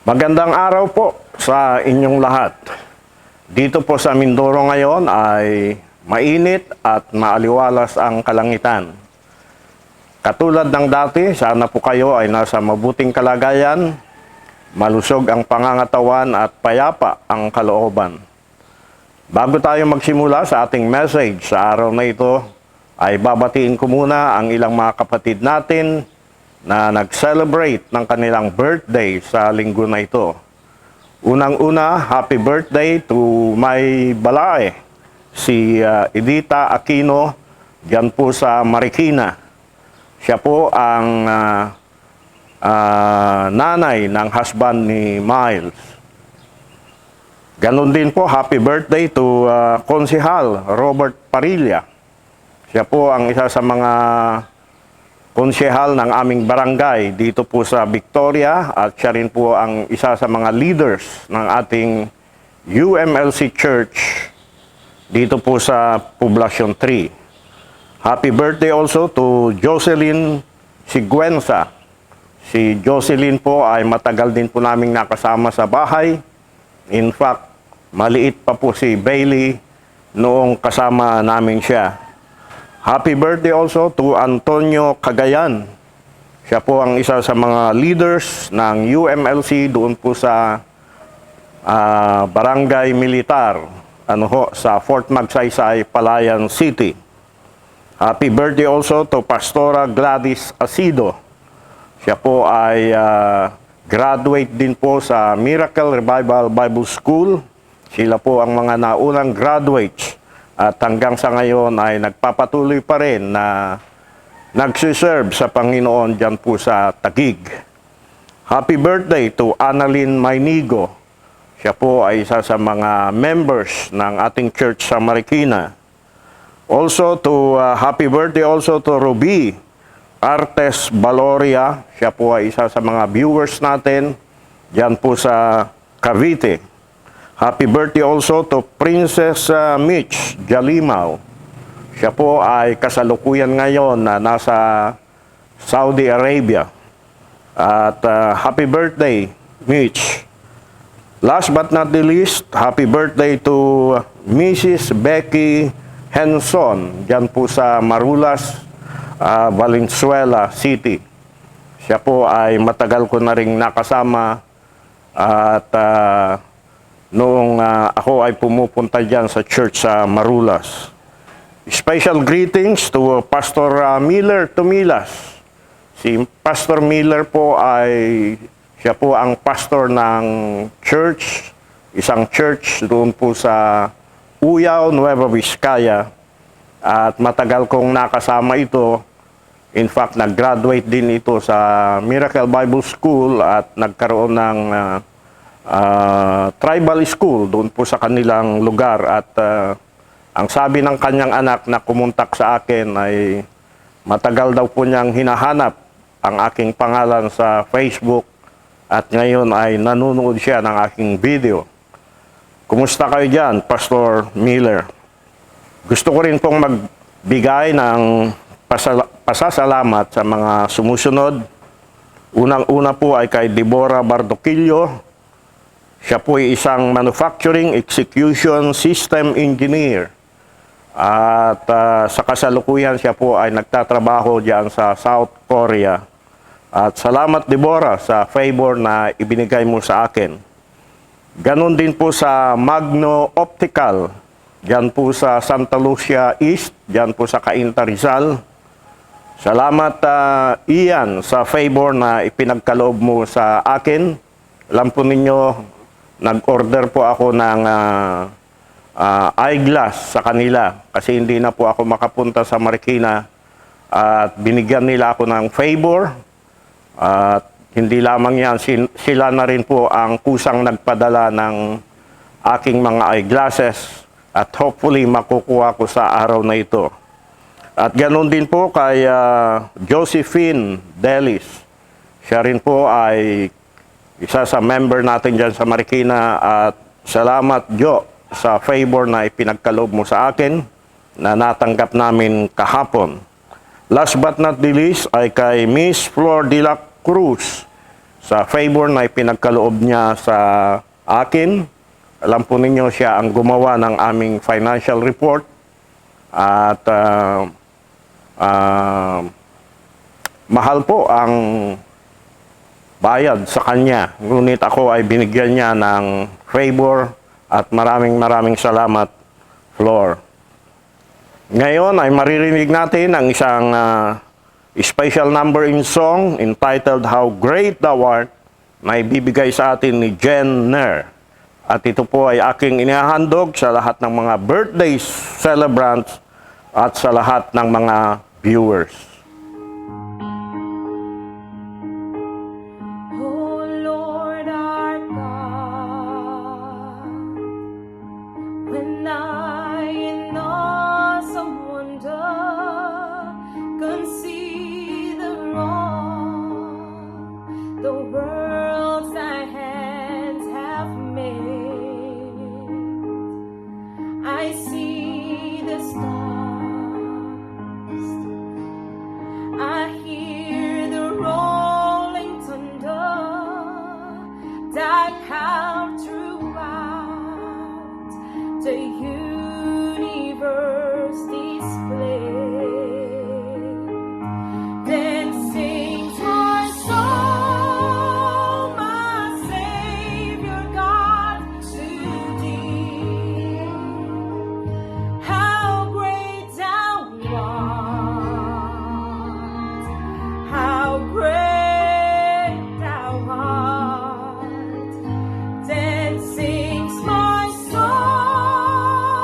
Magandang araw po sa inyong lahat. Dito po sa Mindoro ngayon ay mainit at maaliwalas ang kalangitan. Katulad ng dati, sana po kayo ay nasa mabuting kalagayan, malusog ang pangangatawan at payapa ang kalooban. Bago tayo magsimula sa ating message sa araw na ito, ay babatiin ko muna ang ilang mga kapatid natin na nag-celebrate ng kanilang birthday sa linggo na ito. Unang-una, happy birthday to my balae, si Edita Aquino, dyan po sa Marikina. Siya po ang nanay ng husband ni Miles. Ganon din po, happy birthday to Konsehal Robert Parilla. Siya po ang isa sa mga konsehal ng aming barangay dito po sa Victoria at siya rin po ang isa sa mga leaders ng ating UMLC Church dito po sa Poblacion 3. Happy birthday also to Jocelyn Siguenza. Si Jocelyn po ay matagal din po naming nakasama sa bahay. In fact, maliit pa po si Bailey noong kasama namin siya. Happy birthday also to Antonio Cagayan. Siya po ang isa sa mga leaders ng UMLC doon po sa Barangay Militar sa Fort Magsaysay, Palayan City. Happy birthday also to Pastora Gladys Asido. Siya po ay graduate din po sa Miracle Revival Bible School. Sila po ang mga naunang graduates. At hanggang sa ngayon ay nagpapatuloy pa rin na nagsiserve sa Panginoon dyan po sa Taguig. Happy birthday to Annalyn Maynigo. Siya po ay isa sa mga members ng ating church sa Marikina. Also happy birthday also to Ruby Artes Baloria. Siya po ay isa sa mga viewers natin dyan po sa Cavite. Happy birthday also to Princess Mitch Jalimao. Siya po ay kasalukuyan ngayon na nasa Saudi Arabia. At happy birthday, Mitch. Last but not the least, happy birthday to Mrs. Becky Henson, dyan po sa Marulas, Valenzuela City. Siya po ay matagal ko na ring nakasama at noong ako ay pumupunta dyan sa church sa Marulas. Special greetings to Pastor Miller Tumilas. Si Pastor Miller po siya po ang pastor ng church, isang church doon po sa Uyao, Nueva Vizcaya. At matagal kong nakasama ito. In fact, nag-graduate din ito sa Miracle Bible School at nagkaroon ng tribal school doon po sa kanilang lugar at ang sabi ng kanyang anak na kumontak sa akin ay matagal daw po niyang hinahanap ang aking pangalan sa Facebook at ngayon ay nanonood siya ng aking video. Kumusta kayo dyan, Pastor Miller? Gusto ko rin pong magbigay ng pasasalamat sa mga sumusunod. Unang-una po ay kay Deborah Bardoquillo. Siya po ay isang manufacturing execution system engineer. At sa kasalukuyan siya po ay nagtatrabaho diyan sa South Korea. At salamat Deborah sa favor na ibinigay mo sa akin. Ganon din po sa Magno Optical, diyan po sa Santa Lucia East, diyan po sa Cainta Rizal. Salamat Ian sa favor na ipinagkaloob mo sa akin. Alam po ninyo, nag-order po ako ng eyeglass sa kanila kasi hindi na po ako makapunta sa Marikina at binigyan nila ako ng favor at hindi lamang yan, sila na rin po ang kusang nagpadala ng aking mga eyeglasses at hopefully makukuha ko sa araw na ito. At ganoon din po kay Josephine Delis. Siya rin po ay isa sa member natin dyan sa Marikina at salamat Jo sa favor na ipinagkaloob mo sa akin na natanggap namin kahapon. Last but not the least ay kay Miss Flor de la Cruz. sa favor na ipinagkaloob niya sa akin. Alam po ninyo, siya ang gumawa ng aming financial report at mahal po ang bayad sa kanya. Ngunit ako ay binigyan niya ng favor at maraming salamat, Flor. Ngayon ay maririnig natin ang isang special number in song entitled How Great Thou Art na ibibigay sa atin ni Jen Nair. At ito po ay aking inihahandog sa lahat ng mga birthday celebrants at sa lahat ng mga viewers. Oh Lord our God, when I in awesome wonder can see the wrong the worlds thy hands have made, I see the stars, I hear the rolling thunder, thy power throughout the universe displayed. Then sings my soul, my Savior God, to thee. How great thou art, how great thou art. Then sings my soul,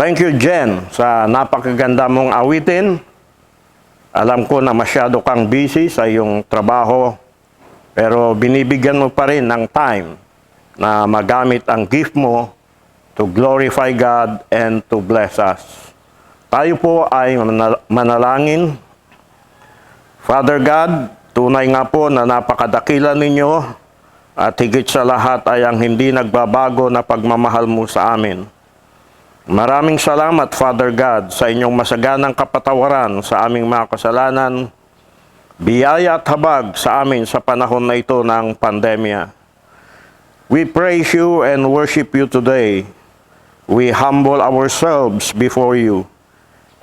Thank you, Jen, sa napakaganda mong awitin. Alam ko na masyado kang busy sa iyong trabaho, pero binibigyan mo pa rin ng time na magamit ang gift mo to glorify God and to bless us. Tayo po ay manalangin. Father God, tunay nga po na napakadakila ninyo at higit sa lahat ay ang hindi nagbabago na pagmamahal mo sa amin. Maraming salamat, Father God, sa inyong masaganang kapatawaran sa aming mga kasalanan, biyaya at habag sa amin sa panahon na ito ng pandemya. We praise you and worship you today. We humble ourselves before you,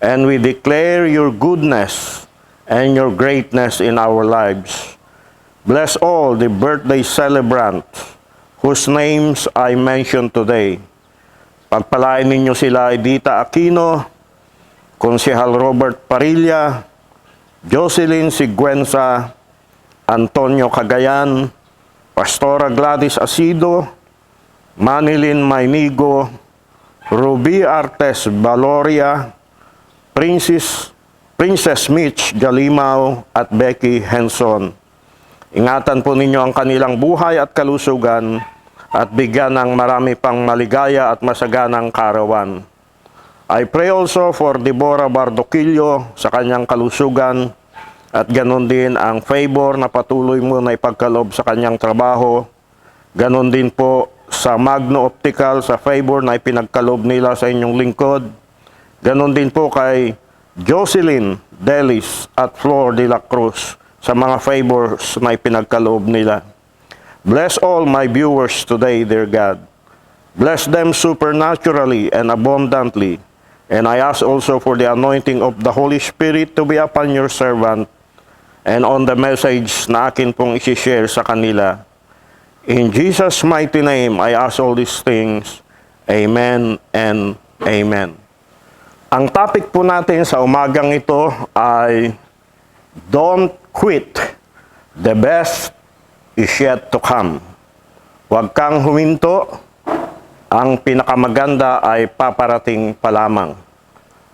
and we declare your goodness and your greatness in our lives. Bless all the birthday celebrants whose names I mentioned today. Pagpalain ninyo sila Edita Aquino, Konsehal Robert Parilla, Jocelyn Siguenza, Antonio Cagayan, Pastora Gladys Asido, Manilyn Mainigo, Ruby Artes Valoria, Princess Mitch Galimao at Becky Henson. Ingatan po ninyo ang kanilang buhay at kalusugan at bigyan ng marami pang maligaya at masaganang kaarawan. I pray also for Deborah Bardoquillo sa kanyang kalusugan at ganon din ang favor na patuloy mo na ipagkaloob sa kanyang trabaho. Ganon din po sa Magno Optical sa favor na ipinagkaloob nila sa inyong lingkod. Ganon din po kay Jocelyn Delis at Flor de la Cruz sa mga favors na ipinagkaloob nila. Bless all my viewers today, dear God. Bless them supernaturally and abundantly. And I ask also for the anointing of the Holy Spirit to be upon your servant and on the message na akin pong isi-share sa kanila. In Jesus' mighty name, I ask all these things. Amen and amen. Ang topic po natin sa umagang ito ay Don't Quit. The best is yet to come. Huwag kang huminto. Ang pinakamaganda ay paparating pa lamang.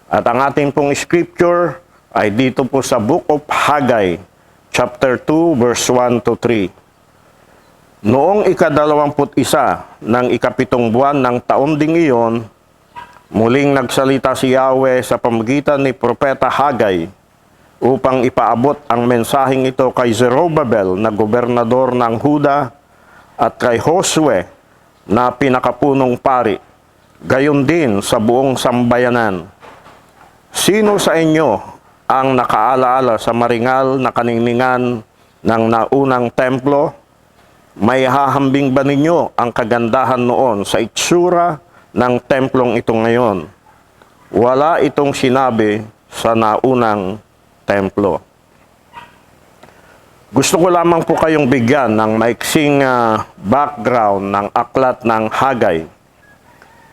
At ang ating pong scripture ay dito po sa Book of Haggai, chapter 2, verse 1 to 3. Noong ika-21 ng ikapitong buwan ng taon ding iyon, muling nagsalita si Yahweh sa pamamagitan ni Propeta Haggai upang ipaabot ang mensaheng ito kay Zerubbabel na gobernador ng Huda at kay Josue na pinakapunong pari, gayon din sa buong sambayanan. Sino sa inyo ang nakaalaala sa maringal na kaningningan ng naunang templo? May hahambing ba ninyo ang kagandahan noon sa itsura ng templong ito ngayon? Wala itong sinabi sa naunang templo. Gusto ko lamang po kayong bigyan ng maiksing background ng aklat ng Haggai.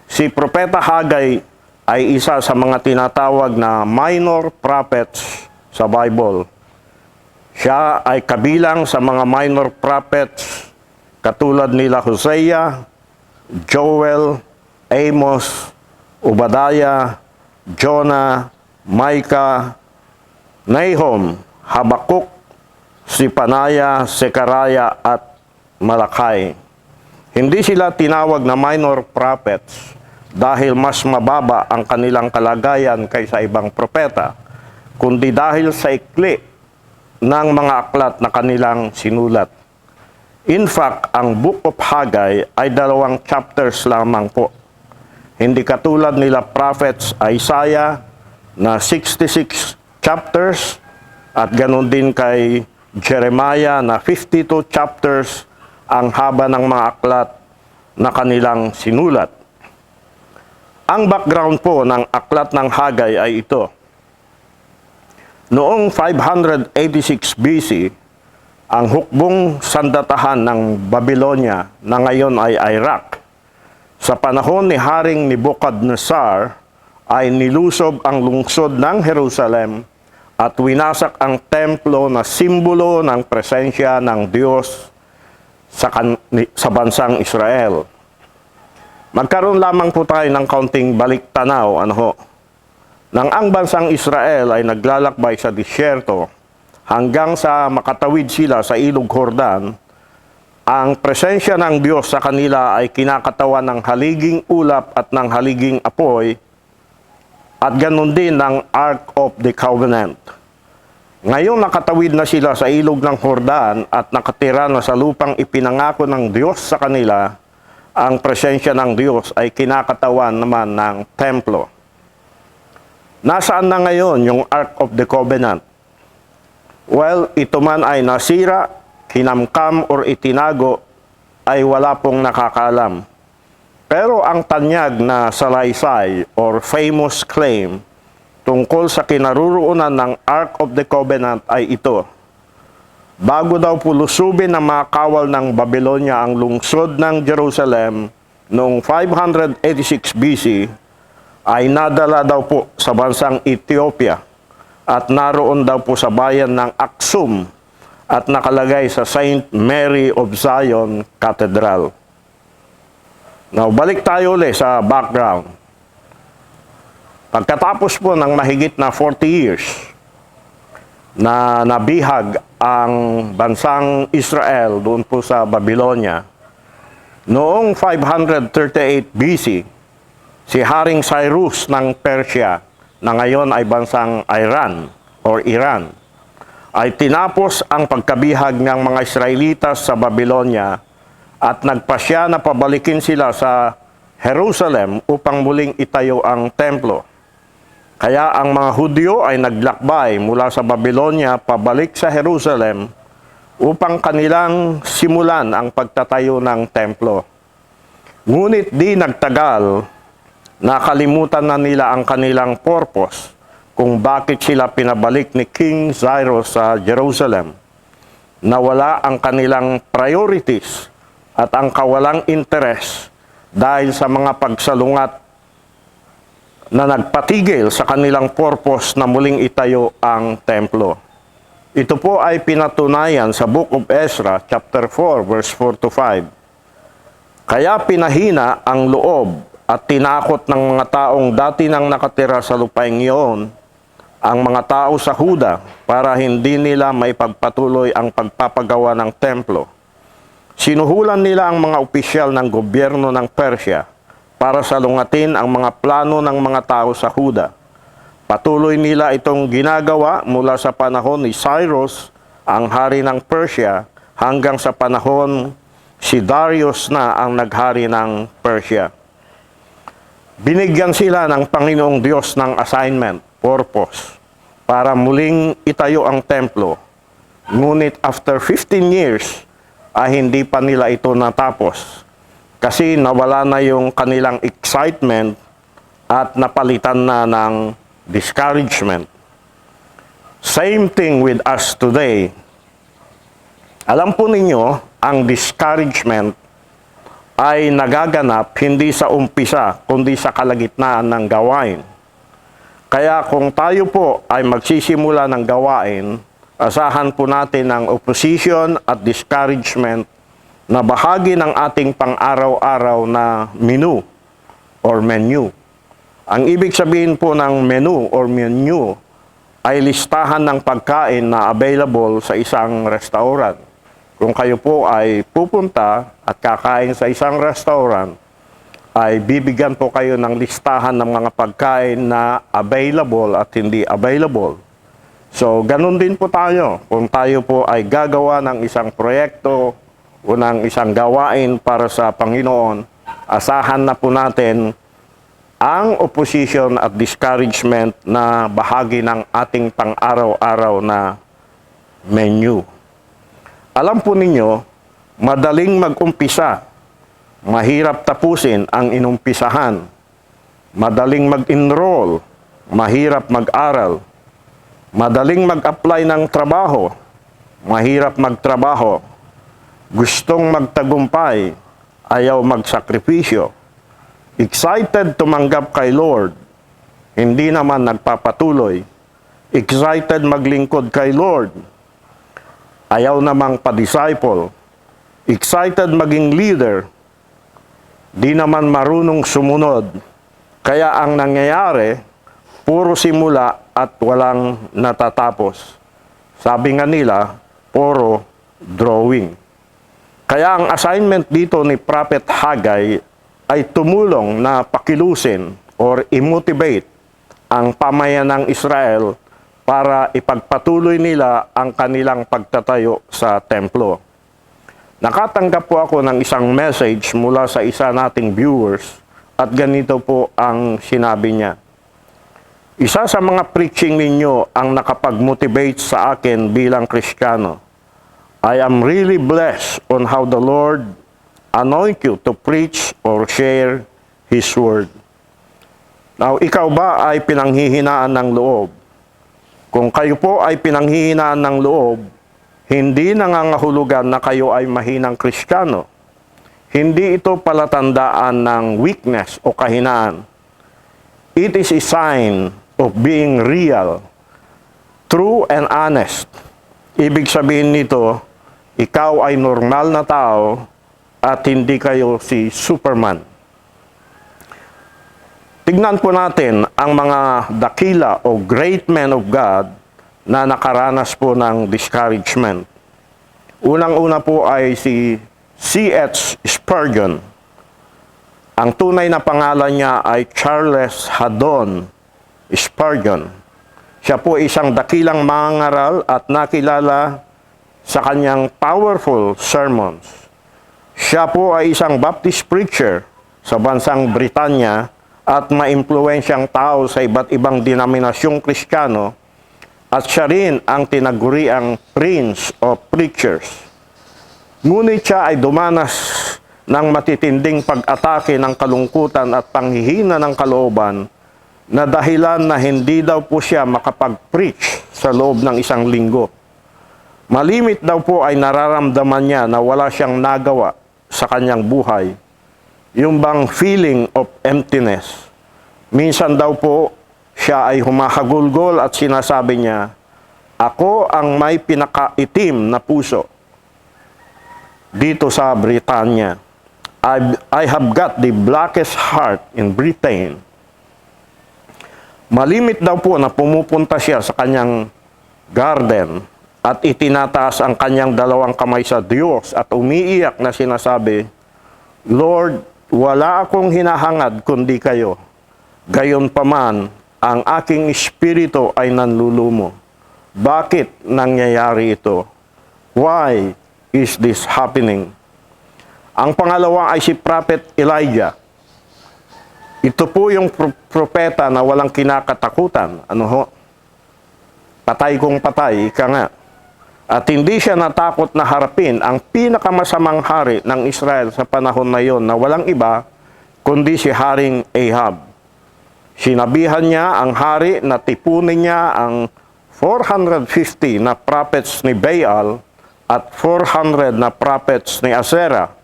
Si Propeta Haggai ay isa sa mga tinatawag na minor prophets sa Bible. Siya ay kabilang sa mga minor prophets katulad nila Hosea, Joel, Amos, Obadiah, Jonah, Micah, Nahum, Habakuk, Sipanaya, Sekaraya at Malakay. Hindi sila tinawag na minor prophets dahil mas mababa ang kanilang kalagayan kaysa ibang propeta, kundi dahil sa ikli ng mga aklat na kanilang sinulat. In fact, ang Book of Haggai ay 2 chapters lamang po. Hindi katulad nila prophets Isaiah na 66 chapters at ganoon din kay Jeremiah na 52 chapters ang haba ng mga aklat na kanilang sinulat. Ang background po ng aklat ng Haggai ay ito. Noong 586 BC, ang hukbong sandatahan ng Babylonia na ngayon ay Iraq, sa panahon ni Haring Nebuchadnezzar ay nilusob ang lungsod ng Jerusalem at winasak ang templo na simbolo ng presensya ng Diyos sa bansang Israel. Magkaroon lamang po tayo ng kaunting balik-tanaw, nang ang bansang Israel ay naglalakbay sa disyerto hanggang sa makatawid sila sa Ilog Jordan, ang presensya ng Diyos sa kanila ay kinakatawan ng haliging ulap at ng haliging apoy at ganun din ng Ark of the Covenant. Ngayon nakatawid na sila sa Ilog ng Jordan at nakatira na sa lupang ipinangako ng Diyos sa kanila, ang presensya ng Diyos ay kinakatawan naman ng templo. Nasaan na ngayon yung Ark of the Covenant? Well, ito man ay nasira, kinamkam or itinago, ay wala pong nakakaalam. Pero ang tanyag na salaysay or famous claim tungkol sa kinaruroonan ng Ark of the Covenant ay ito. Bago daw po lusubin ng mga kawal ng Babylonia ang lungsod ng Jerusalem noong 586 BC, ay nadala daw po sa bansang Ethiopia at naroon daw po sa bayan ng Aksum at nakalagay sa Saint Mary of Zion Cathedral. Now, balik tayo ulit sa background. Pagkatapos po ng mahigit na 40 years na nabihag ang bansang Israel doon po sa Babylonia, noong 538 BC, si Haring Cyrus ng Persia, na ngayon ay bansang Iran or Iran, ay tinapos ang pagkabihag ng mga Israelitas sa Babylonia at nagpasya na pabalikin sila sa Jerusalem upang muling itayo ang templo. Kaya ang mga Hudyo ay naglakbay mula sa Babylonia pabalik sa Jerusalem upang kanilang simulan ang pagtatayo ng templo. Ngunit di nagtagal, nakalimutan na nila ang kanilang purpose kung bakit sila pinabalik ni King Cyrus sa Jerusalem. Nawala ang kanilang priorities at ang kawalang interes dahil sa mga pagsalungat na nagpatigil sa kanilang purpose na muling itayo ang templo. Ito po ay pinatunayan sa Book of Ezra, chapter 4, verse 4 to 5. Kaya pinahina ang loob at tinakot ng mga taong dati nang nakatira sa lupaing iyon, ang mga tao sa Huda, para hindi nila maipagpatuloy ang pagpapagawa ng templo. Sinuhulan nila ang mga opisyal ng gobyerno ng Persia para salungatin ang mga plano ng mga tao sa Huda. Patuloy nila itong ginagawa mula sa panahon ni Cyrus, ang hari ng Persia, hanggang sa panahon si Darius na ang naghari ng Persia. Binigyan sila ng Panginoong Diyos ng assignment, purpose, para muling itayo ang templo. Ngunit after 15 years, ay hindi pa nila ito natapos. Kasi nawala na yung kanilang excitement at napalitan na ng discouragement. Same thing with us today. Alam po ninyo, ang discouragement ay nagaganap hindi sa umpisa, kundi sa kalagitnaan ng gawain. Kaya kung tayo po ay magsisimula ng gawain, asahan po natin ang opposition at discouragement na bahagi ng ating pang-araw-araw na menu or menu. Ang ibig sabihin po ng menu or menu ay listahan ng pagkain na available sa isang restaurant. Kung kayo po ay pupunta at kakain sa isang restaurant, ay bibigyan po kayo ng listahan ng mga pagkain na available at hindi available. So, ganun din po tayo. Kung tayo po ay gagawa ng isang proyekto o ng isang gawain para sa Panginoon, asahan na po natin ang opposition at discouragement na bahagi ng ating pang-araw-araw na menu. Alam po ninyo, madaling mag-umpisa, mahirap tapusin ang inumpisahan. Madaling mag-enroll, mahirap mag-aral. Madaling mag-apply ng trabaho, mahirap magtrabaho. Gustong magtagumpay, ayaw magsakripisyo. Excited tumanggap kay Lord, hindi naman nagpapatuloy. Excited maglingkod kay Lord, ayaw namang pa-disciple. Excited maging leader, di naman marunong sumunod. Kaya ang nangyayari, puro simula at walang natatapos. Sabi nga nila, puro drawing. Kaya ang assignment dito ni Prophet Haggai ay tumulong na pakilusin or i-motivate ang pamayanang Israel para ipagpatuloy nila ang kanilang pagtatayo sa templo. Nakatanggap po ako ng isang message mula sa isa nating viewers at ganito po ang sinabi niya. Isa sa mga preaching ninyo ang nakapag-motivate sa akin bilang Kristiyano. I am really blessed on how the Lord anoint you to preach or share His Word. Now, ikaw ba ay pinanghihinaan ng loob? Kung kayo po ay pinanghihinaan ng loob, hindi nangangahulugan na kayo ay mahinang Kristiyano. Hindi ito palatandaan ng weakness o kahinaan. It is a sign of being real, true and honest. Ibig sabihin nito, ikaw ay normal na tao at hindi kayo si Superman. Tignan po natin ang mga dakila o great men of God na nakaranas po ng discouragement. Unang-una po ay si C.H. Spurgeon. Ang tunay na pangalan niya ay Charles Haddon Spurgeon. Siya po isang dakilang mangaral at nakilala sa kanyang powerful sermons. Siya po ay isang Baptist preacher sa bansang Britanya at maimpluwensyang tao sa iba't ibang denominasyong Kristiyano at siya rin ang tinaguriang Prince of Preachers. Ngunit siya ay dumanas ng matitinding pag-atake ng kalungkutan at panghihina ng kalooban na dahilan na hindi daw po siya makapag-preach sa loob ng isang linggo. Malimit daw po ay nararamdaman niya na wala siyang nagawa sa kanyang buhay. Yung bang feeling of emptiness. Minsan daw po siya ay humahagulgol at sinasabi niya, ako ang may pinakaitim na puso dito sa Britanya. I have got the blackest heart in Britain. Malimit daw po na pumupunta siya sa kanyang garden at itinataas ang kanyang dalawang kamay sa Diyos at umiiyak na sinasabi, Lord, wala akong hinahangad kundi kayo. Gayunpaman, ang aking espiritu ay nanlulumo. Bakit nangyayari ito? Why is this happening? Ang pangalawa ay si Prophet Elijah. Ito po yung propeta na walang kinakatakutan. Ano ho? Patay kong patay, ika nga. At hindi siya natakot na harapin ang pinakamasamang hari ng Israel sa panahon na yon na walang iba kundi si Haring Ahab. Sinabihan niya ang hari na tipunin niya ang 450 na prophets ni Baal at 400 na prophets ni Asera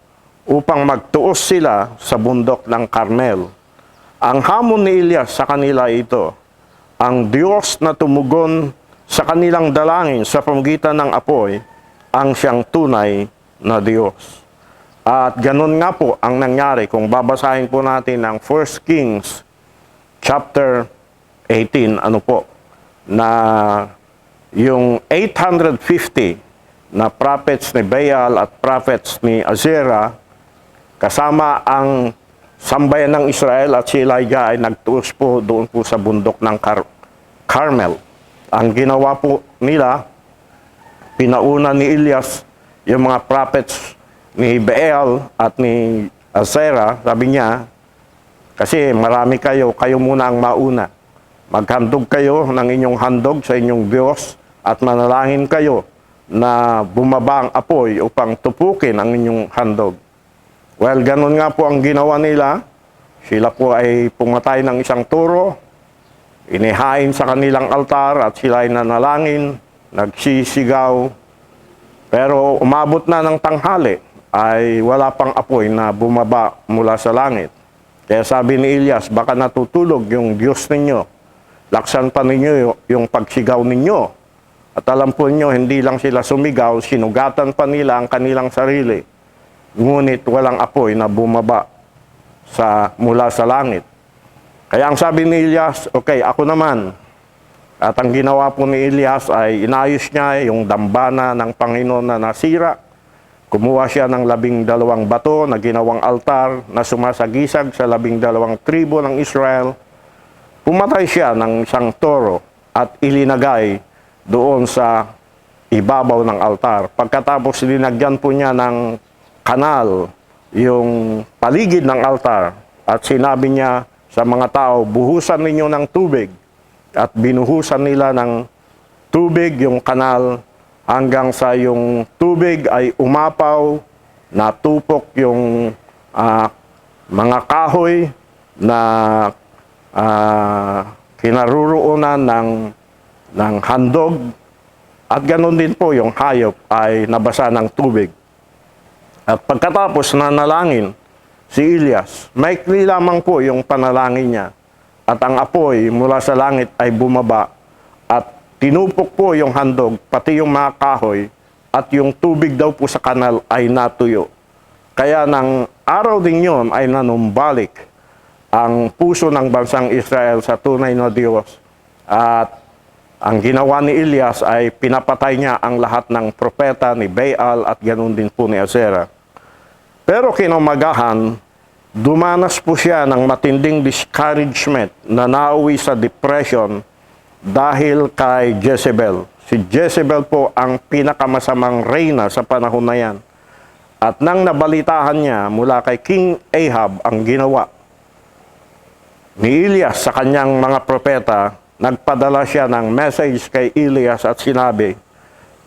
upang magtuos sila sa bundok ng Carmel. Ang hamon ni Elias sa kanila ito, ang Diyos na tumugon sa kanilang dalangin sa pamamagitan ng apoy, ang siyang tunay na Diyos. At ganun nga po ang nangyari kung babasahin po natin ang 1 Kings chapter 18, ano po, na yung 850 na prophets ni Baal at prophets ni Asera, kasama ang sambayan ng Israel at si Elijah ay nagtuos po doon po sa bundok ng Carmel. Ang ginawa po nila, pinauna ni Elias yung mga prophets ni Baal at ni Asera, sabi niya, kasi marami kayo, kayo muna ang mauna. Maghandog kayo ng inyong handog sa inyong Diyos at manalangin kayo na bumaba ang apoy upang tupukin ang inyong handog. Well, ganun nga po ang ginawa nila. Sila po ay pumatay ng isang turo, inihain sa kanilang altar at sila ay nanalangin, nagsisigaw. Pero umabot na ng tanghali ay wala pang apoy na bumaba mula sa langit. Kaya sabi ni Elias, baka natutulog yung Diyos ninyo. Laksan pa ninyo yung pagsigaw ninyo. At alam po ninyo, hindi lang sila sumigaw, sinugatan pa nila ang kanilang sarili. Ngunit walang apoy na bumaba. mula sa langit. Kaya ang sabi ni Elias, okay, ako naman. At ang ginawa po ni Elias ay inayos niya yung dambana ng Panginoon na nasira. Kumuha siya ng 12 bato na ginawang altar na sumasagisag sa 12 tribo ng Israel. Pumatay siya ng isang toro at ilinagay doon sa ibabaw ng altar. Pagkatapos linagyan po niya ng kanal yung paligid ng altar at sinabi niya sa mga tao, buhusan ninyo ng tubig. At binuhusan nila ng tubig yung kanal hanggang sa yung tubig ay umapaw, natupok yung mga kahoy na kinaruroonan ng handog. At ganoon din po yung hayop ay nabasa ng tubig. At pagkatapos nanalangin si Elias, maikli lamang po yung panalangin niya. At ang apoy mula sa langit ay bumaba at tinupok po yung handog, pati yung mga kahoy, at yung tubig daw po sa kanal ay natuyo. Kaya ng araw din yon ay nanumbalik ang puso ng bansang Israel sa tunay na Diyos. At ang ginawa ni Elias ay pinapatay niya ang lahat ng propeta ni Baal at ganoon din po ni Asera. Pero kinumagahan, dumanas po siya ng matinding discouragement na nauwi sa depression dahil kay Jezebel. Si Jezebel po ang pinakamasamang reyna sa panahon na yan. At nang nabalitahan niya mula kay King Ahab ang ginawa ni Elias sa kanyang mga propeta, nagpadala siya ng message kay Elias at sinabi,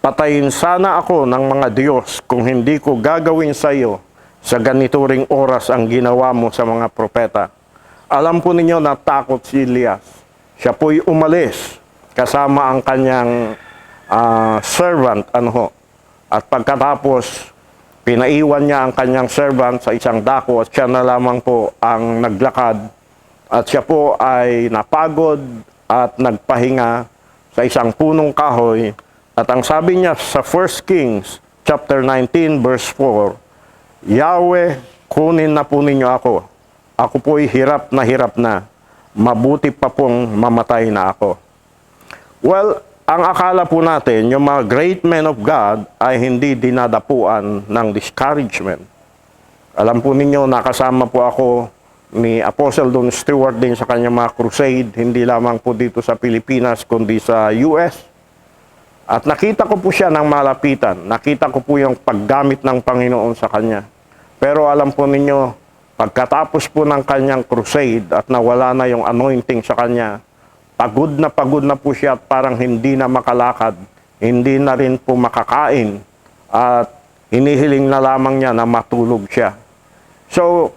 patayin sana ako ng mga Diyos kung hindi ko gagawin sa iyo sa ganituring oras ang ginawa mo sa mga propeta. Alam po ninyo na takot si Elias. Siya po'y umalis kasama ang kanyang servant. At pagkatapos, pinaiwan niya ang kanyang servant sa isang dako at siya na lamang po ang naglakad. At siya po ay napagod at nagpahinga sa isang punong kahoy. At ang sabi niya sa 1 Kings chapter 19 verse 4, Yahweh, kunin na po ninyo ako. Ako po'y hirap na. Mabuti pa pong mamatay na ako. Well, ang akala po natin, yung mga great men of God ay hindi dinadapuan ng discouragement. Alam po ninyo, nakasama po ako ni Apostle Don Stewart din sa kanyang mga crusade, hindi lamang po dito sa Pilipinas, kundi sa US. At nakita ko po siya ng malapitan. Nakita ko po yung paggamit ng Panginoon sa kanya. Pero alam po ninyo, pagkatapos po ng kanyang crusade at nawala na yung anointing sa kanya, pagod na po siya at parang hindi na makalakad, hindi na rin po makakain, at hinihiling na lamang niya na matulog siya. So,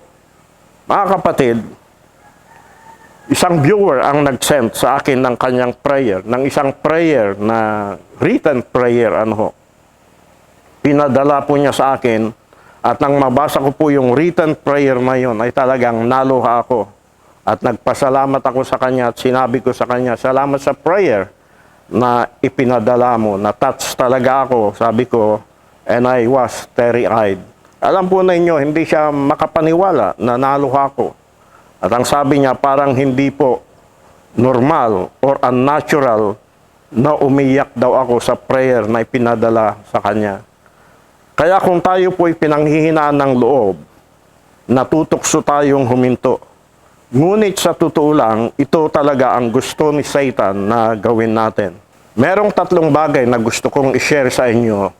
mga kapatid, isang viewer ang nag-send sa akin ng kanyang prayer, ng isang prayer na written prayer, Pinadala po niya sa akin at nang mabasa ko po yung written prayer na yun, ay talagang naluha ako. At nagpasalamat ako sa kanya at sinabi ko sa kanya, salamat sa prayer na ipinadala mo. Na-touch talaga ako, sabi ko, and I was teary-eyed. Alam po ninyo, hindi siya makapaniwala na naluha ko. At ang sabi niya, parang hindi po normal or unnatural na umiyak daw ako sa prayer na ipinadala sa kanya. Kaya kung tayo po'y pinanghihinaan ng loob, natutokso tayong huminto. Ngunit sa totoo lang, ito talaga ang gusto ni Satan na gawin natin. Merong 3 bagay na gusto kong i-share sa inyo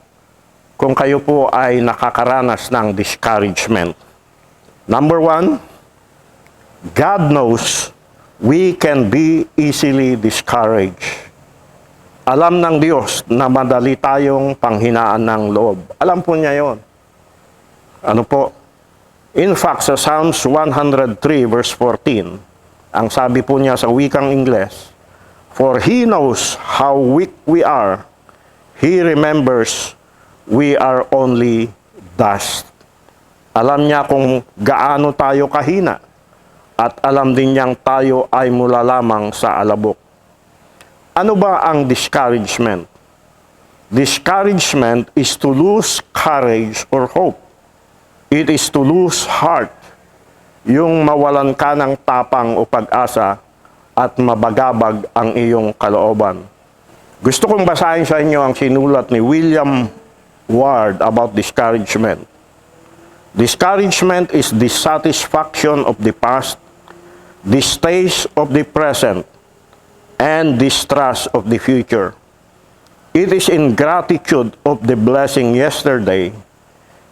kung kayo po ay nakakaranas ng discouragement. Number 1, God knows we can be easily discouraged. Alam ng Diyos na madali tayong panghinaan ng loob. Alam po niya yon. In fact, sa Psalms 103 verse 14, ang sabi po niya sa wikang Ingles, for He knows how weak we are. He remembers we are only dust. Alam niya kung gaano tayo kahina. At alam din niyang tayo ay mula lamang sa alabok. Ano ba ang discouragement? Discouragement is to lose courage or hope. It is to lose heart. yung mawalan ka ng tapang o pag-asa at mabagabag ang iyong kalooban. Gusto kong basahin sa inyo ang sinulat ni William Ward about discouragement. Discouragement is dissatisfaction of the past, distaste of the present, and distrust of the future. It is ingratitude of the blessing yesterday,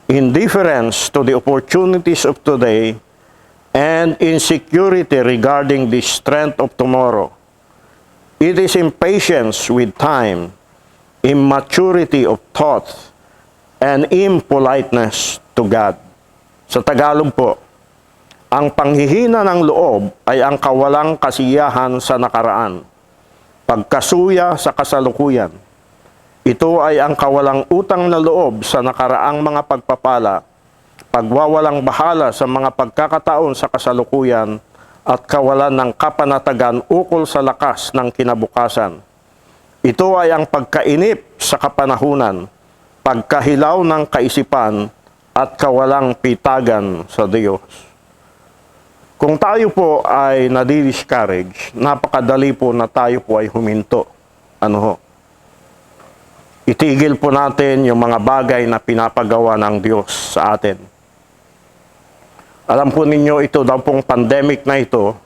indifference to the opportunities of today, and insecurity regarding the strength of tomorrow. It is impatience with time, immaturity of thought, and impoliteness to God. Sa Tagalog po, ang panghihina ng loob ay ang kawalang kasiyahan sa nakaraan, pagkasuya sa kasalukuyan. Ito ay ang kawalang utang na loob sa nakaraang mga pagpapala, pagwawalang bahala sa mga pagkakataon sa kasalukuyan, at kawalan ng kapanatagan ukol sa lakas ng kinabukasan. Ito ay ang pagkainip sa kapanahunan, pagkahilaw ng kaisipan, at kawalang pitagan sa Diyos. Kung tayo po ay nadi-discourage, napakadali po na tayo po ay huminto. Itigil po natin yung mga bagay na pinapagawa ng Diyos sa atin. Alam po ninyo, ito daw pong pandemic na ito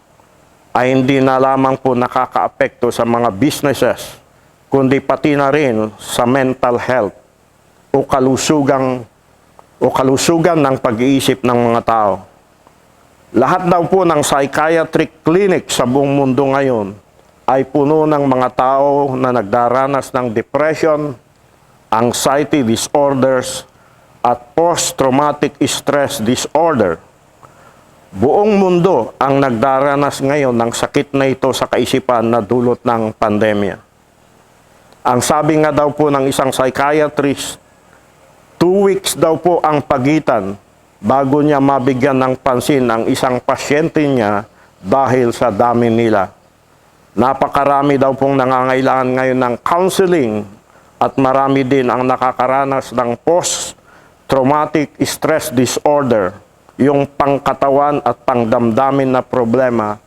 ay hindi na lamang po nakaka-apekto sa mga businesses, kundi pati na rin sa mental health o kalusugan ng pag-iisip ng mga tao. Lahat daw po ng psychiatric clinic sa buong mundo ngayon ay puno ng mga tao na nagdaranas ng depression, anxiety disorders, at post-traumatic stress disorder. Buong mundo ang nagdaranas ngayon ng sakit na ito sa kaisipan na dulot ng pandemya. Ang sabi nga daw po ng isang psychiatrist, 2 weeks daw po ang pagitan bago niya mabigyan ng pansin ang isang pasyente niya dahil sa dami nila. Napakarami daw pong nangangailangan ngayon ng counseling at marami din ang nakakaranas ng post-traumatic stress disorder, yung pangkatawan at pangdamdamin na problema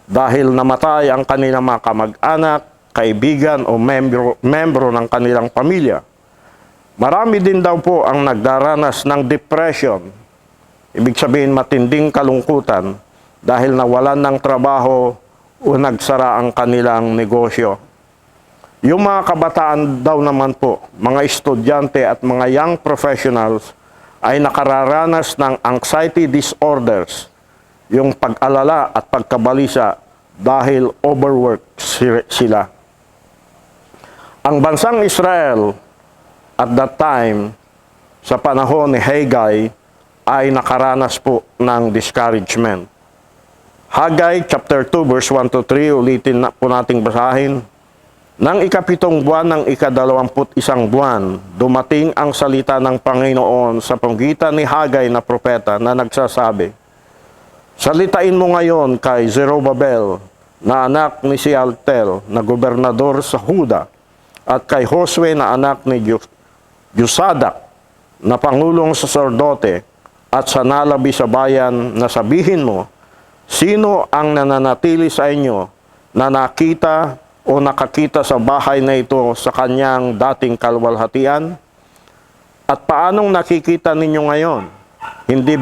dahil namatay ang kanilang mga kamag-anak, kaibigan o membro ng kanilang pamilya. Marami din daw po ang nagdaranas ng depression, ibig sabihin matinding kalungkutan dahil nawalan ng trabaho o nagsara ang kanilang negosyo. Yung mga kabataan daw naman po, mga estudyante at mga young professionals ay nakararanas ng anxiety disorders, yung pag-alala at pagkabalisa dahil overwork sila. Ang bansang Israel at that time, sa panahon ni Haggai, ay nakaranas po ng discouragement. Haggai chapter 2 verse 1 to 3, ulitin na po nating basahin. Nang ikapitong buwan ng ika-21 buwan, dumating ang salita ng Panginoon sa panggitan ni Haggai na propeta na nagsasabi, "Salitain mo ngayon kay Zerubbabel na anak ni Shealtiel na gobernador sa Huda at kay Josue na anak ni Josadak na pangulong saserdote at sa nalabi sa bayan na sabihin mo, sino ang nananatili sa inyo na nakita o nakakita sa bahay na ito sa kanyang dating kalwalhatian? At paanong nakikita ninyo ngayon? Hindi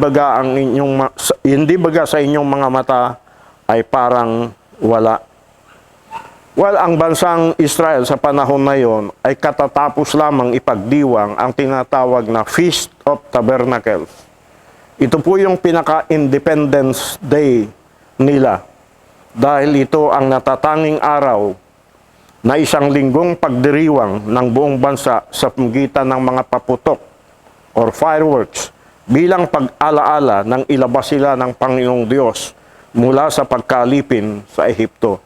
baga sa inyong mga mata ay parang wala?" Well, ang bansang Israel sa panahon na yon ay katatapos lamang ipagdiwang ang tinatawag na Feast of Tabernacles. Ito po yung pinaka-Independence Day nila dahil ito ang natatanging araw na isang linggong pagdiriwang ng buong bansa sa pamagitan ng mga paputok or fireworks bilang pag-alaala ng ilabas sila ng Panginoong Diyos mula sa pagkalipin sa Ehipto.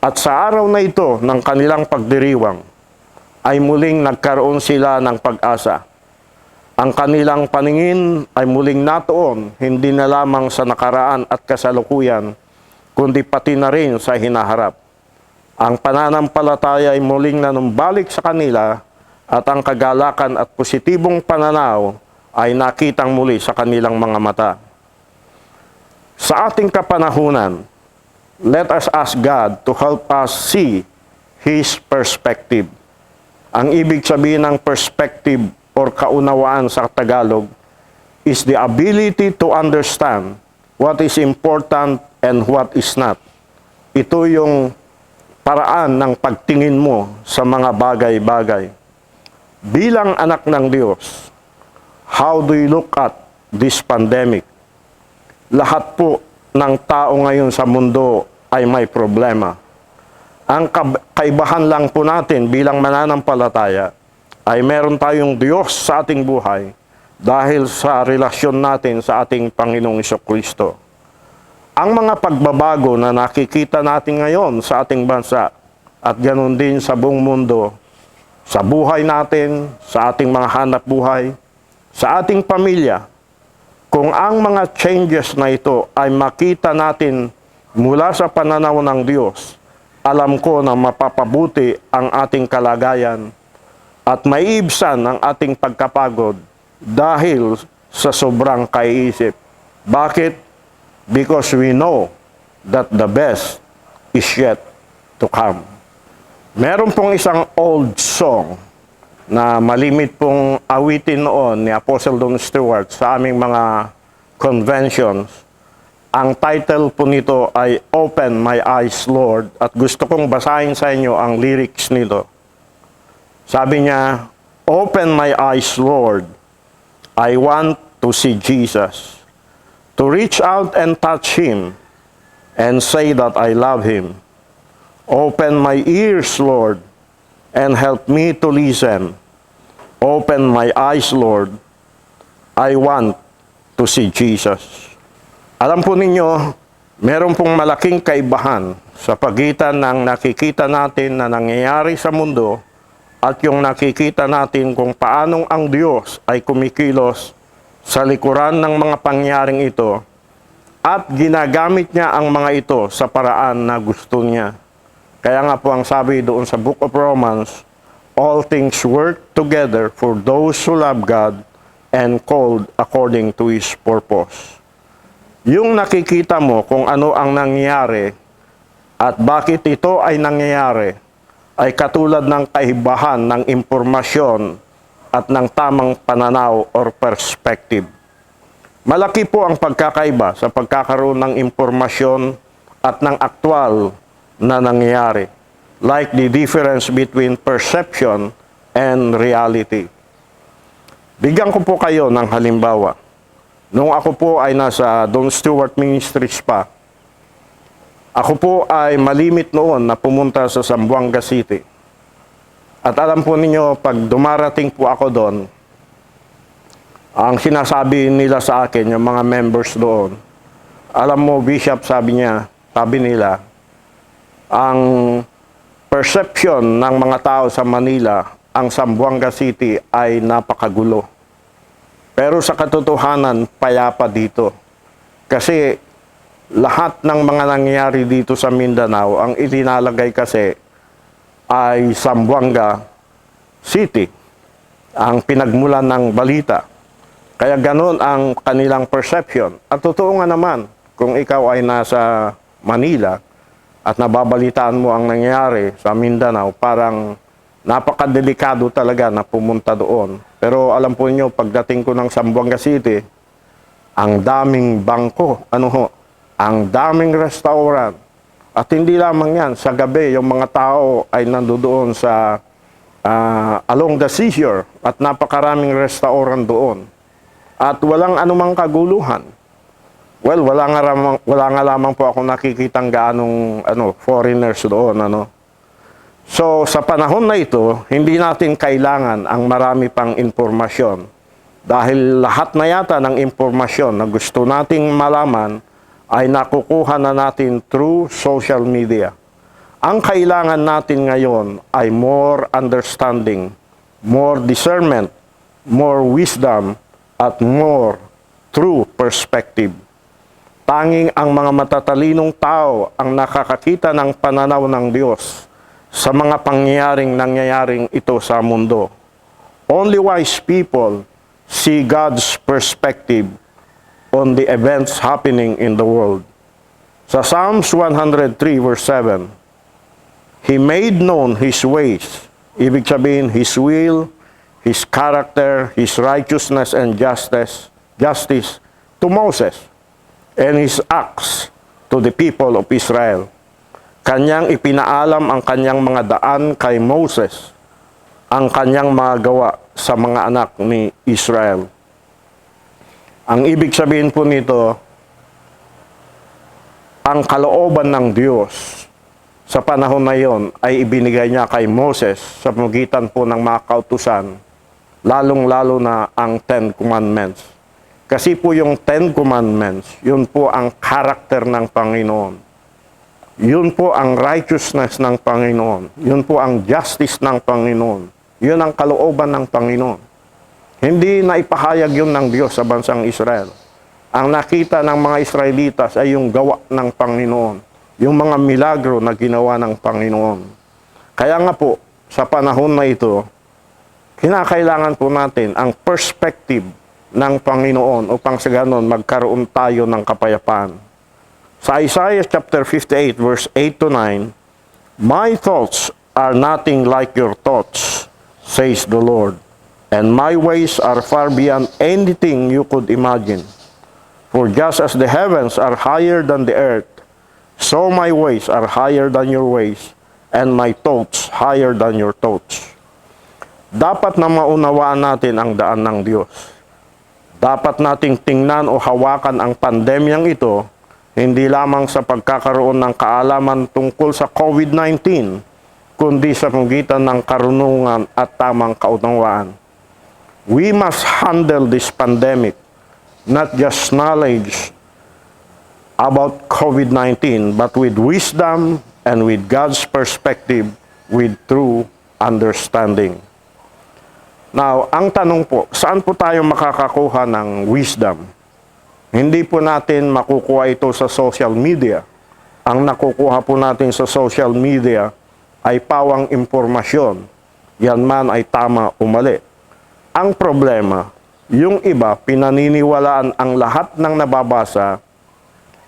At sa araw na ito ng kanilang pagdiriwang ay muling nagkaroon sila ng pag-asa. Ang kanilang paningin ay muling natuon hindi na lamang sa nakaraan at kasalukuyan, kundi pati na rin sa hinaharap. Ang pananampalataya ay muling nanumbalik sa kanila at ang kagalakan at positibong pananaw ay nakitang muli sa kanilang mga mata. Sa ating kapanahunan, let us ask God to help us see His perspective. Ang ibig sabihin ng perspective or kaunawaan sa Tagalog is the ability to understand what is important and what is not. Ito yung paraan ng pagtingin mo sa mga bagay-bagay. Bilang anak ng Diyos, how do you look at this pandemic? Lahat po ng tao ngayon sa mundo ay may problema. Ang kaibahan lang po natin bilang mananampalataya ay meron tayong Diyos sa ating buhay dahil sa relasyon natin sa ating Panginoong Jesucristo. Ang mga pagbabago na nakikita natin ngayon sa ating bansa at ganoon din sa buong mundo, sa buhay natin, sa ating mga hanap buhay, sa ating pamilya, kung ang mga changes na ito ay makita natin mula sa pananaw ng Diyos, alam ko na mapapabuti ang ating kalagayan at maiibsan ang ating pagkapagod dahil sa sobrang kaiisip. Bakit? Because we know that the best is yet to come. Meron pong isang old song na malimit pong awitin noon ni Apostle Don Stewart sa aming mga conventions. Ang title po nito ay Open My Eyes, Lord, at gusto kong basahin sa inyo ang lyrics nito. Sabi niya, Open my eyes, Lord, I want to see Jesus, to reach out and touch Him and say that I love Him. Open my ears, Lord, and help me to listen. Open my eyes, Lord, I want to see Jesus. Alam po ninyo, meron pong malaking kaibahan sa pagitan ng nakikita natin na nangyayari sa mundo at yung nakikita natin kung paanong ang Diyos ay kumikilos sa likuran ng mga pangyaring ito at ginagamit niya ang mga ito sa paraan na gusto niya. Kaya nga po ang sabi doon sa Book of Romans, all things work together for those who love God and called according to His purpose. Yung nakikita mo kung ano ang nangyayari at bakit ito ay nangyayari ay katulad ng kaibahan ng impormasyon at ng tamang pananaw or perspective. Malaki po ang pagkakaiba sa pagkakaroon ng impormasyon at ng aktwal na nangyayari, like the difference between perception and reality. Bigyan ko po kayo ng halimbawa. Nung ako po ay nasa Don Stewart Ministries pa, ako po ay malimit noon na pumunta sa Zamboanga City. At alam po ninyo, pag dumarating po ako doon, ang sinasabi nila sa akin, yung mga members doon, alam mo, Bishop, sabi nila, ang perception ng mga tao sa Manila, ang Zamboanga City ay napakagulo. Pero sa katotohanan, payapa dito. Kasi lahat ng mga nangyayari dito sa Mindanao, ang itinalagay kasi ay Zamboanga City, ang pinagmulan ng balita. Kaya ganun ang kanilang perception. At totoo nga naman, kung ikaw ay nasa Manila at nababalitaan mo ang nangyayari sa Mindanao, parang napakadelikado talaga na pumunta doon. Pero alam po niyo, pagdating ko ng Zamboanga City, ang daming bangko, ang daming restaurant. At hindi lamang yan, sa gabi, yung mga tao ay nandoon sa along the seashore at napakaraming restaurant doon. At walang anumang kaguluhan. Well, wala nga lamang po ako nakikitang gaanong foreigners doon. So, sa panahon na ito, hindi natin kailangan ang marami pang impormasyon. Dahil lahat na yata ng impormasyon na gusto nating malaman ay nakukuha na natin through social media. Ang kailangan natin ngayon ay more understanding, more discernment, more wisdom, at more true perspective. Tanging ang mga matatalinong tao ang nakakakita ng pananaw ng Diyos sa mga nangyayaring ito sa mundo. Only wise people see God's perspective on the events happening in the world. Sa Psalms 103 verse 7, He made known His ways. Ibig sabihin, His will, His character, His righteousness and justice to Moses, and His acts to the people of Israel. Kanyang ipinaalam ang kanyang mga daan kay Moses, ang kanyang mga gawa sa mga anak ni Israel. Ang ibig sabihin po nito, ang kalooban ng Diyos sa panahon na yon ay ibinigay niya kay Moses sa pamagitan po ng mga kautusan, lalong-lalo na ang Ten Commandments. Kasi po yung Ten Commandments, yun po ang karakter ng Panginoon. Yun po ang righteousness ng Panginoon. Yun po ang justice ng Panginoon. Yun ang kalooban ng Panginoon. Hindi na ipahayag yun ng Diyos sa bansang Israel. Ang nakita ng mga Israelitas ay yung gawa ng Panginoon. Yung mga milagro na ginawa ng Panginoon. Kaya nga po, sa panahon na ito, kinakailangan po natin ang perspective ng Panginoon upang sa ganon magkaroon tayo ng kapayapaan. Sa Isaiah chapter 58 verse 8 to 9, My thoughts are nothing like your thoughts, says the Lord, and my ways are far beyond anything you could imagine. For just as the heavens are higher than the earth, so my ways are higher than your ways, and my thoughts higher than your thoughts. Dapat na maunawaan natin ang daan ng Diyos. Dapat nating tingnan o hawakan ang pandemyang ito, hindi lamang sa pagkakaroon ng kaalaman tungkol sa COVID-19, kundi sa pamagitan ng karunungan at tamang kaunawaan. We must handle this pandemic, not just knowledge about COVID-19, but with wisdom and with God's perspective, with true understanding. Now, ang tanong po, saan po tayo makakakuha ng wisdom? Hindi po natin makukuha ito sa social media. Ang nakukuha po natin sa social media ay pawang impormasyon. Yan man ay tama o mali. Ang problema, yung iba pinaniniwalaan ang lahat ng nababasa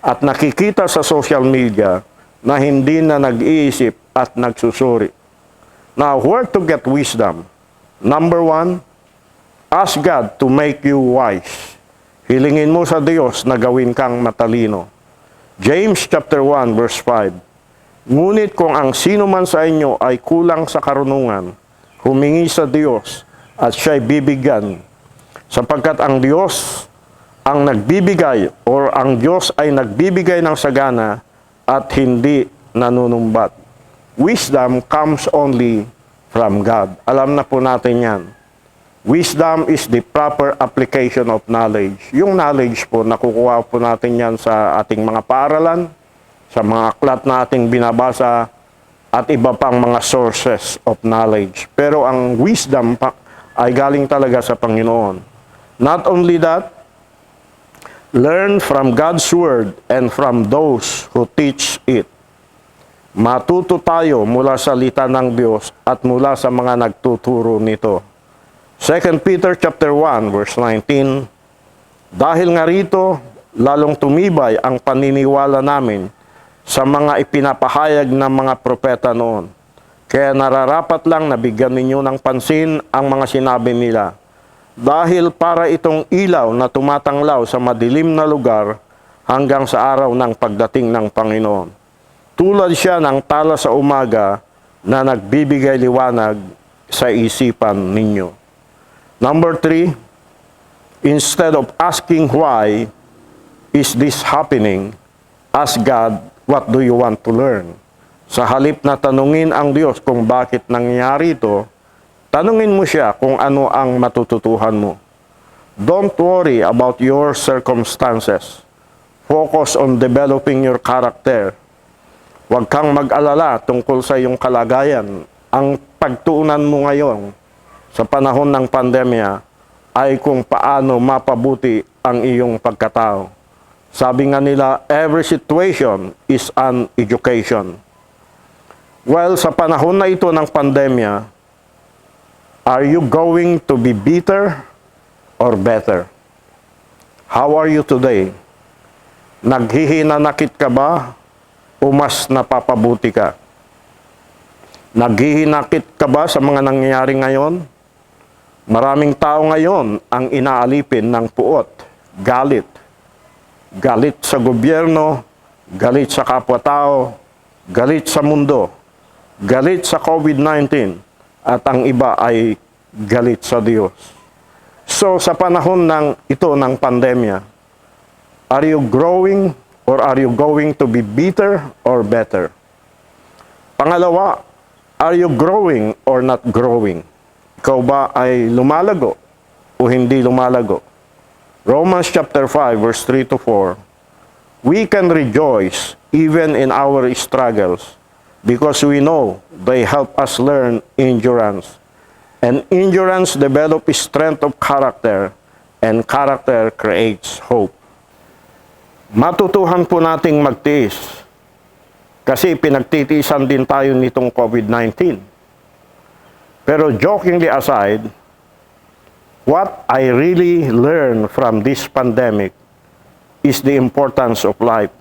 at nakikita sa social media na hindi na nag-iisip at nagsusuri. Now, where to get wisdom? Number 1, ask God to make you wise. Hilingin mo sa Diyos na gawin kang matalino. James chapter 1 verse 5, Ngunit kung ang sino man sa inyo ay kulang sa karunungan, humingi sa Diyos at siya'y bibigyan, sapagkat ang Diyos ang nagbibigay or ang Diyos ay nagbibigay ng sagana at hindi nanunumbat. Wisdom comes only from God. Alam na po natin yan. Wisdom is the proper application of knowledge. Yung knowledge po, nakukuha po natin yan sa ating mga paaralan, sa mga aklat na ating binabasa, at iba pang mga sources of knowledge. Pero ang wisdom ay galing talaga sa Panginoon. Not only that, learn from God's Word and from those who teach it. Matuto tayo mula sa salita ng Diyos at mula sa mga nagtuturo nito. 2 Peter chapter 1 verse 19, Dahil nga rito, lalong tumibay ang paniniwala namin sa mga ipinapahayag ng mga propeta noon. Kaya nararapat lang na bigyan ninyo ng pansin ang mga sinabi nila. Dahil para itong ilaw na tumatanglaw sa madilim na lugar hanggang sa araw ng pagdating ng Panginoon. Tulad siya ng tala sa umaga na nagbibigay liwanag sa isipan ninyo. Number 3, instead of asking why is this happening, ask God, what do you want to learn? Sa halip na tanungin ang Diyos kung bakit nangyari ito, tanungin mo siya kung ano ang matututuhan mo. Don't worry about your circumstances. Focus on developing your character. Huwag kang mag-alala tungkol sa iyong kalagayan. Ang pagtuunan mo ngayon sa panahon ng pandemya ay kung paano mapabuti ang iyong pagkatao. Sabi nga nila, every situation is an education. Well, sa panahon na ito ng pandemya, are you going to be bitter or better? How are you today? Naghihinanakit ka ba o mas napapabuti ka? Naghihinakit ka ba sa mga nangyayari ngayon? Maraming tao ngayon ang inaalipin ng puot, galit. Galit sa gobyerno, galit sa kapwa-tao, galit sa mundo, galit sa COVID-19, at ang iba ay galit sa Diyos. So sa panahon ng pandemya, are you growing or are you going to be bitter or better? Pangalawa, are you growing or not growing? Ikaw ba ay lumalago o hindi lumalago? Romans chapter 5 verse 3 to 4, we can rejoice even in our struggles because we know they help us learn endurance. And endurance develops strength of character, and character creates hope. Matutuhan po nating magtiis kasi pinagtitiisan din tayo nitong COVID-19. Pero jokingly aside, what I really learned from this pandemic is the importance of life.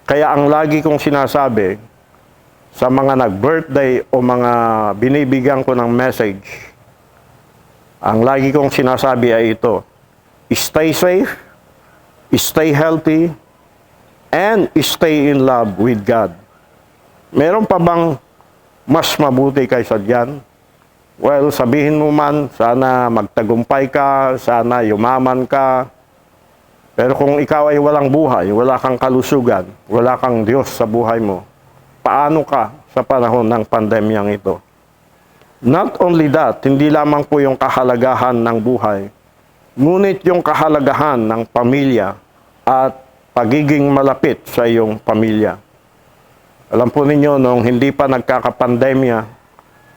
Kaya ang lagi kong sinasabi sa mga nag-birthday o mga binibigyan ko ng message, ang lagi kong sinasabi ay ito: stay safe, stay healthy, and stay in love with God. Meron pa bang mas mabuti kaysa diyan? Well, sabihin mo man, sana magtagumpay ka, sana yumaman ka. Pero kung ikaw ay walang buhay, wala kang kalusugan, wala kang Diyos sa buhay mo, paano ka sa panahon ng pandemyang ito? Not only that, hindi lamang po yung kahalagahan ng buhay, ngunit yung kahalagahan ng pamilya at pagiging malapit sa iyong pamilya. Alam po ninyo, nung hindi pa nagkakapandemya,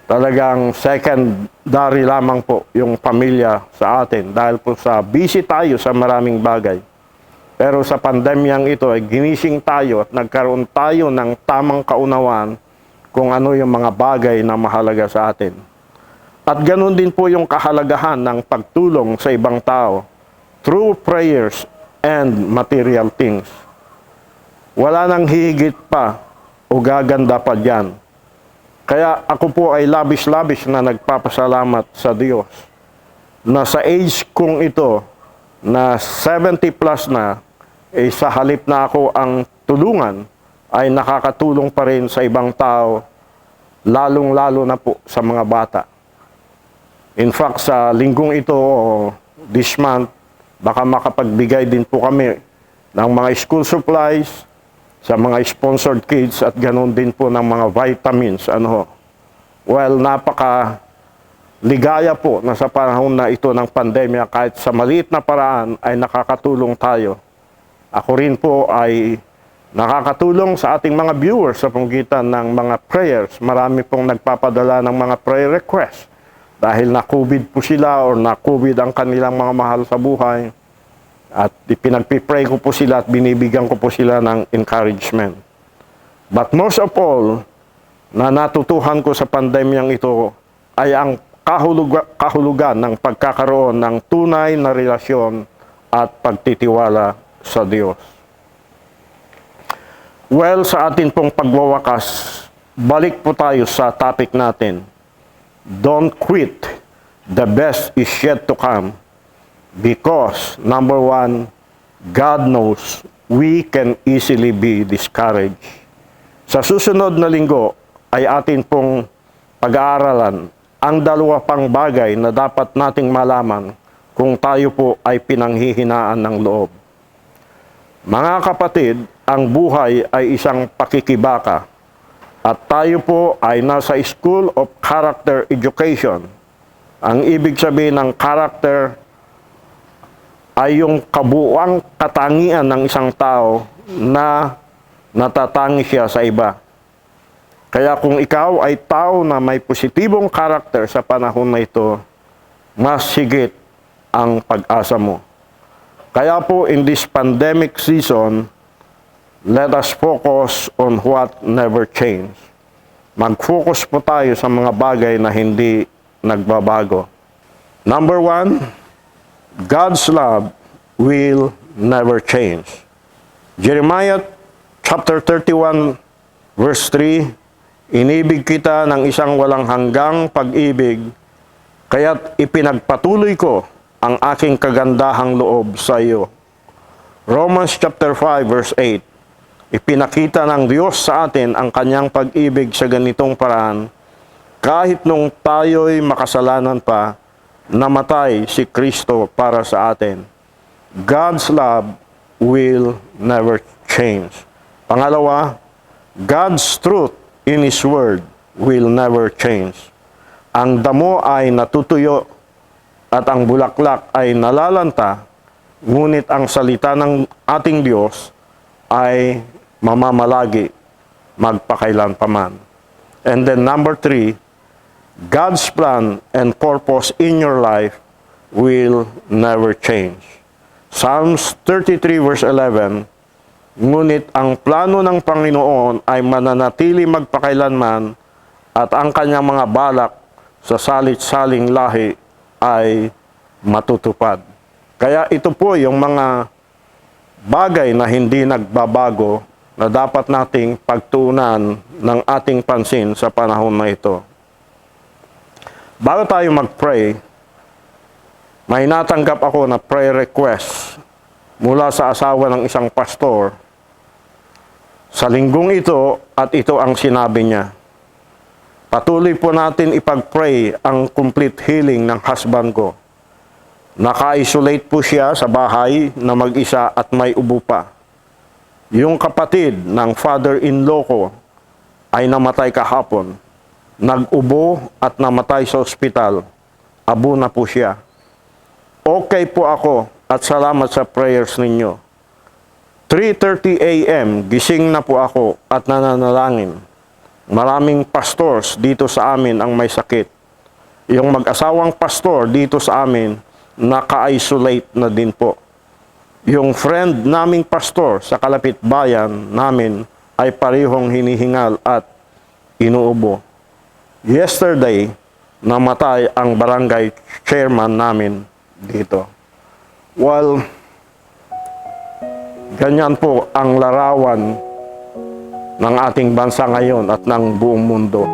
talagang secondary lamang po yung pamilya sa atin dahil po sa busy tayo sa maraming bagay. Pero sa pandemyang ito ay ginising tayo at nagkaroon tayo ng tamang kaunawaan kung ano yung mga bagay na mahalaga sa atin. At ganun din po yung kahalagahan ng pagtulong sa ibang tao through prayers and material things. Wala nang hihigit pa o gaganda pa dyan. Kaya ako po ay labis-labis na nagpapasalamat sa Diyos na sa age kong ito, na 70 plus na, sa halip na ako ang tulungan, ay nakakatulong pa rin sa ibang tao, lalong-lalo na po sa mga bata. In fact, sa linggong ito, this month, baka makapagbigay din po kami ng mga school supplies, sa mga sponsored kids at ganoon din po ng mga vitamins. Well, napaka ligaya po na sa panahon na ito ng pandemya, kahit sa maliit na paraan ay nakakatulong tayo. Ako rin po ay nakakatulong sa ating mga viewers sa pamamagitan ng mga prayers. Marami pong nagpapadala ng mga prayer requests dahil na-COVID po sila or na-COVID ang kanilang mga mahal sa buhay. At pinagpipray ko po sila at binibigyan ko po sila ng encouragement. But most of all, na natutuhan ko sa pandemyang ito ay ang kahulugan ng pagkakaroon ng tunay na relasyon at pagtitiwala sa Diyos. Well, sa atin pong pagwawakas, balik po tayo sa topic natin. Don't quit. The best is yet to come. Because, number one, God knows we can easily be discouraged. Sa susunod na linggo ay atin pong pag-aaralan ang dalawa pang bagay na dapat nating malaman kung tayo po ay pinanghihinaan ng loob. Mga kapatid, ang buhay ay isang pakikibaka at tayo po ay nasa School of Character Education. Ang ibig sabihin ng character ay yung kabuuang katangian ng isang tao na natatangi siya sa iba. Kaya kung ikaw ay tao na may positibong karakter sa panahon na ito, mas higit ang pag-asa mo. Kaya po in this pandemic season, let us focus on what never change. Mag-focus po tayo sa mga bagay na hindi nagbabago. Number one, God's love will never change. Jeremiah chapter 31 verse 3, inibig kita ng isang walang hanggang pag-ibig, kaya't ipinagpatuloy ko ang aking kagandahang loob sa iyo. Romans chapter 5 verse 8, ipinakita ng Diyos sa atin ang kanyang pag-ibig sa ganitong paraan, kahit nung tayo'y makasalanan pa, namatay si Kristo para sa atin. God's love will never change. Pangalawa, God's truth in His Word will never change. Ang damo ay natutuyo at ang bulaklak ay nalalanta, ngunit ang salita ng ating Diyos ay mamamalagi magpakailanpaman. And then number 3, God's plan and purpose in your life will never change. Psalms 33 verse 11, ngunit ang plano ng Panginoon ay mananatili magpakailanman at ang kanyang mga balak sa salit-saling lahi ay matutupad. Kaya ito po yung mga bagay na hindi nagbabago na dapat nating pagtuunan ng ating pansin sa panahon na ito. Bago tayo mag-pray, may natanggap ako na prayer request mula sa asawa ng isang pastor sa linggong ito, at ito ang sinabi niya. Patuloy po natin ipag-pray ang complete healing ng husband ko. Naka-isolate po siya sa bahay na mag-isa at may ubo pa. Yung kapatid ng father-in-law ko ay namatay kahapon. Nag-ubo at namatay sa ospital. Abo na po siya. Okay po ako at salamat sa prayers ninyo. 3:30 a.m. gising na po ako at nananalangin. Maraming pastors dito sa amin ang may sakit. Yung mag-asawang pastor dito sa amin, naka-isolate na din po. Yung friend naming pastor sa kalapit bayan namin ay parehong hinihingal at inuubo. Yesterday, namatay ang barangay chairman namin dito. Well, ganyan po ang larawan ng ating bansa ngayon at ng buong mundo.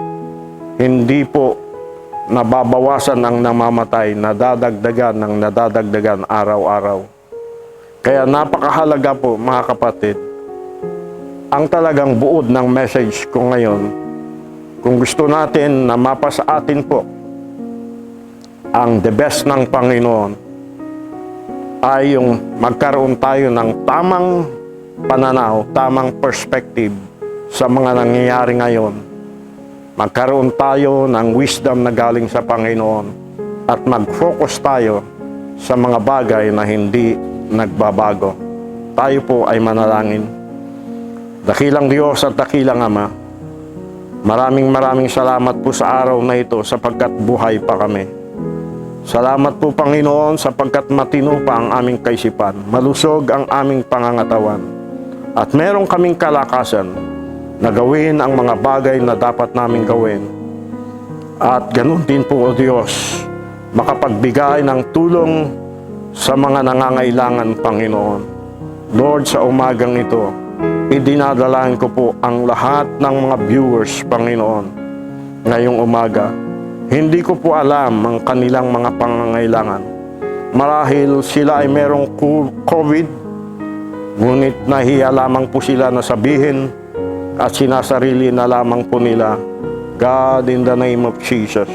Hindi po nababawasan ang namamatay, nadadagdagan araw-araw. Kaya napakahalaga po mga kapatid, ang talagang buod ng message ko ngayon, kung gusto natin na mapasa atin po ang the best ng Panginoon, ay yung magkaroon tayo ng tamang pananaw, tamang perspective sa mga nangyayari ngayon. Magkaroon tayo ng wisdom na galing sa Panginoon at mag-focus tayo sa mga bagay na hindi nagbabago. Tayo po ay manalangin. Dakilang Diyos at dakilang Ama, maraming salamat po sa araw na ito sapagkat buhay pa kami. Salamat po Panginoon sapagkat matino pa ang aming kaisipan, malusog ang aming pangangatawan, at meron kaming kalakasan na gawin ang mga bagay na dapat naming gawin. At ganun din po, O Diyos, makapagbigay ng tulong sa mga nangangailangan, Panginoon. Lord, sa umagang ito, idinadalain ko po ang lahat ng mga viewers, Panginoon, ngayong umaga. Hindi ko po alam ang kanilang mga pangangailangan. Marahil sila ay merong COVID, ngunit nahiya lamang po sila na sabihin at sinasarili na lamang po nila, God, in the name of Jesus,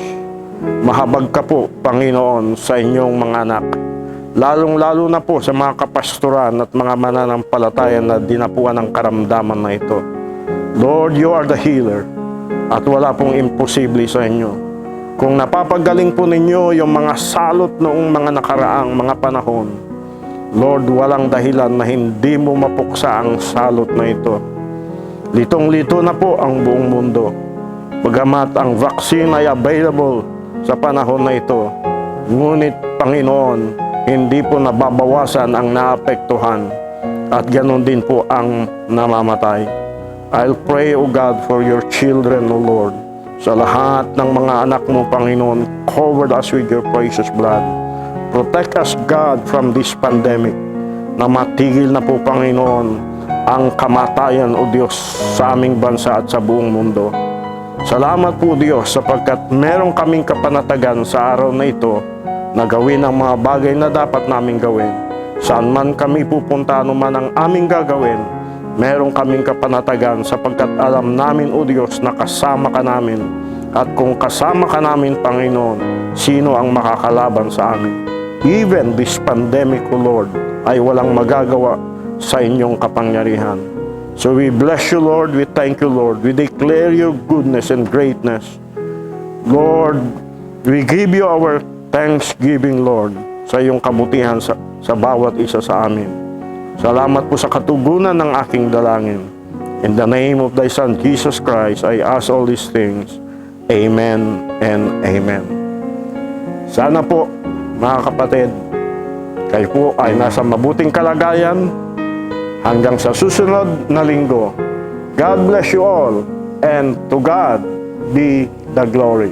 mahabag ka po, Panginoon, sa inyong mga anak. Lalong-lalo na po sa mga kapastoran at mga mananampalataya na dinapuan ng karamdaman na ito. Lord, you are the healer at wala pong imposible sa inyo. Kung napapagaling po ninyo yung mga salot noong mga nakaraang mga panahon, Lord, walang dahilan na hindi mo mapuksa ang salot na ito. Litong-lito na po ang buong mundo. Bagamat ang vaccine ay available sa panahon na ito, ngunit Panginoon, hindi po nababawasan ang naapektuhan at ganon din po ang namamatay. I'll pray, O God, for your children, O Lord. Sa lahat ng mga anak mo, Panginoon, cover us with your precious blood. Protect us, God, from this pandemic. na matigil na po, Panginoon, ang kamatayan, O Diyos, sa aming bansa at sa buong mundo. Salamat po, Diyos, sapagkat meron kaming kapanatagan sa araw na ito na gawin ang mga bagay na dapat naming gawin. Saan man kami pupunta, anuman ang aming gagawin, meron kaming kapanatagan sapagkat alam namin, O Diyos, na kasama ka namin. At kung kasama ka namin, Panginoon, sino ang makakalaban sa amin? Even this pandemic, O Lord, ay walang magagawa sa inyong kapangyarihan. So we bless you, Lord. We thank you, Lord. We declare your goodness and greatness. Lord, we give you our thanksgiving, Lord, sa iyong kabutihan sa bawat isa sa amin. Salamat po sa katugunan ng aking dalangin. In the name of thy Son, Jesus Christ, I ask all these things. Amen and amen. Sana po, mga kapatid, kayo po ay nasa mabuting kalagayan hanggang sa susunod na linggo. God bless you all, and to God be the glory.